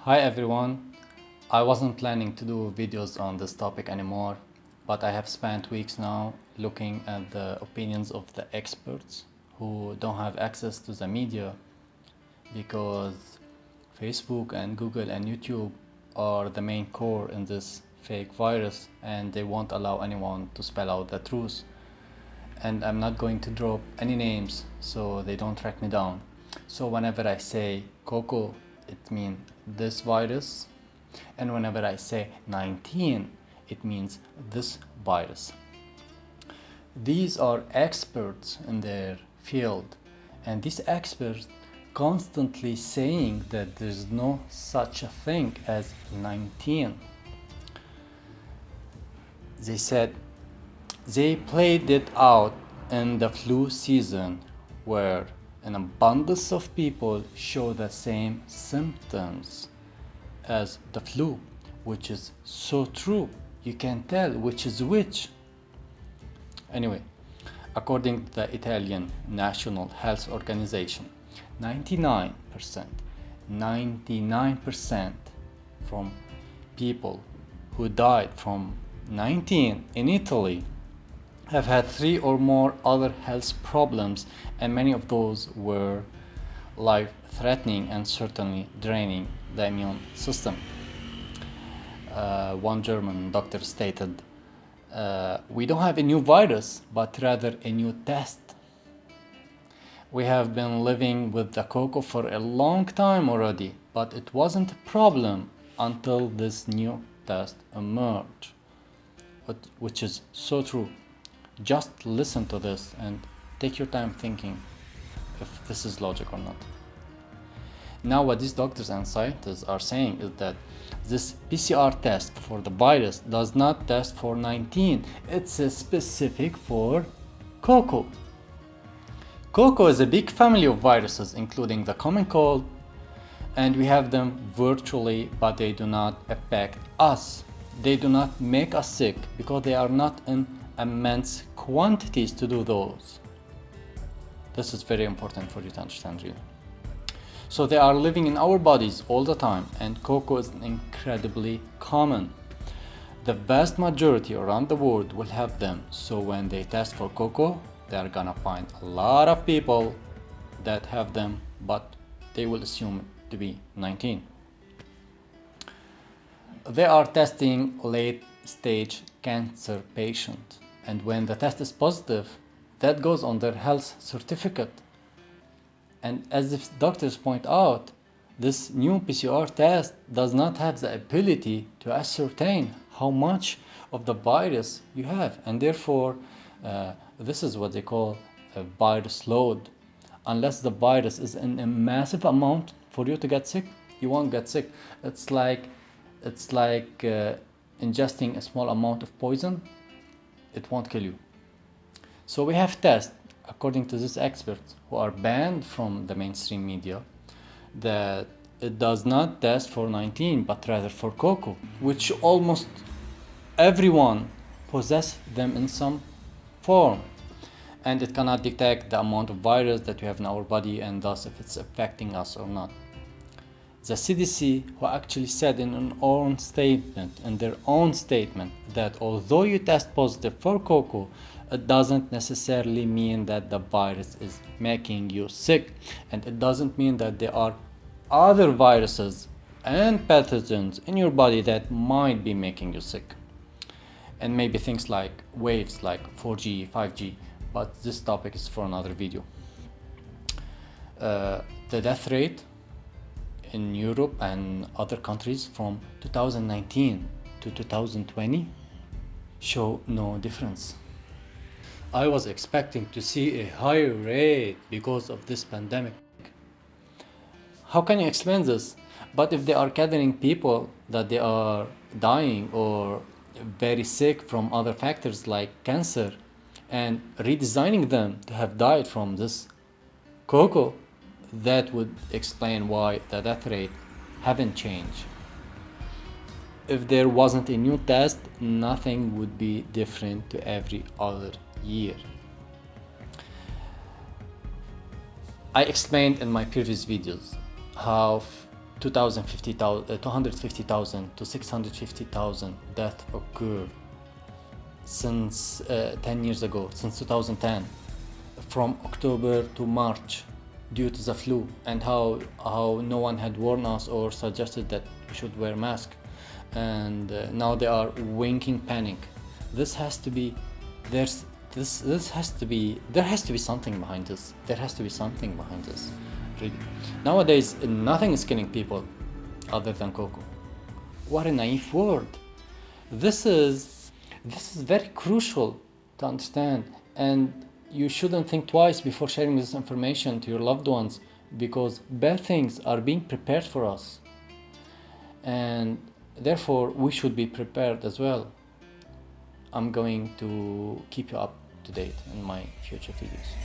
Hi everyone. I wasn't planning to do videos on this topic anymore, but I have spent weeks now looking at the opinions of the experts who don't have access to the media because Facebook and Google and YouTube are the main core in this fake virus and they won't allow anyone to spell out the truth. And I'm not going to drop any names so they don't track me down. So whenever I say Coco, it means this virus, and whenever I say 19, it means this virus. These are experts in their field, and these experts constantly saying that there's no such a thing as 19. They said they played it out in the flu season where an abundance of people show the same symptoms as the flu, which is so true. You can tell which is which. Anyway, according to the Italian National Health Organization, 99% from people who died from 19 in Italy have had 3 or more other health problems, and many of those were life-threatening and certainly draining the immune system. One German doctor stated, we don't have a new virus, but rather a new test. We have been living with the Coco for a long time already, but it wasn't a problem until this new test emerged, which is so true. Just listen to this and take your time thinking if this is logic or not. Now what these doctors and scientists are saying is that this PCR test for the virus does not test for 19. It's specific for Coco. Coco is a big family of viruses, including the common cold, and we have them virtually, but they do not affect us. They do not make us sick because they are not in immense quantities to do those. This is very important for you to understand, really. So they are living in our bodies all the time, and Coco is incredibly common. The vast majority around the world will have them, so when they test for Coco, they are gonna find a lot of people that have them, but they will assume it to be 19. They are testing late-stage cancer patients, and when the test is positive, that goes on their health certificate. And as the doctors point out, this new PCR test does not have the ability to ascertain how much of the virus you have, and therefore this is what they call a virus load. Unless the virus is in a massive amount for you to get sick, you won't get sick. It's like ingesting a small amount of poison. It won't kill you. So we have tests, according to these experts who are banned from the mainstream media, that it does not test for 19 but rather for Coco, which almost everyone possesses them in some form, and it cannot detect the amount of virus that we have in our body and thus if it's affecting us or not. The CDC, who actually said in their own statement, that although you test positive for Coco, it doesn't necessarily mean that the virus is making you sick, and it doesn't mean that there are other viruses and pathogens in your body that might be making you sick. And maybe things like waves like 4G, 5G, but this topic is for another video. The death rate in Europe and other countries from 2019 to 2020 show no difference. I was expecting to see a higher rate because of this pandemic. How can you explain this? But if they are gathering people that they are dying or very sick from other factors like cancer and redesigning them to have died from this Coco, that would explain why the death rate haven't changed. If there wasn't a new test, nothing would be different to every other year. I explained in my previous videos how 250,000 to 650,000 deaths occur since 10 years ago, since 2010, from October to March, due to the flu, and how no one had warned us or suggested that we should wear masks, and now they are winking panic. This has to be there has to be something behind this. There has to be something behind this, really. Nowadays nothing is killing people other than cocoa. What a naive world. This is very crucial to understand, and you shouldn't think twice before sharing this information to your loved ones, because bad things are being prepared for us, and therefore we should be prepared as well. I'm going to keep you up to date in my future videos.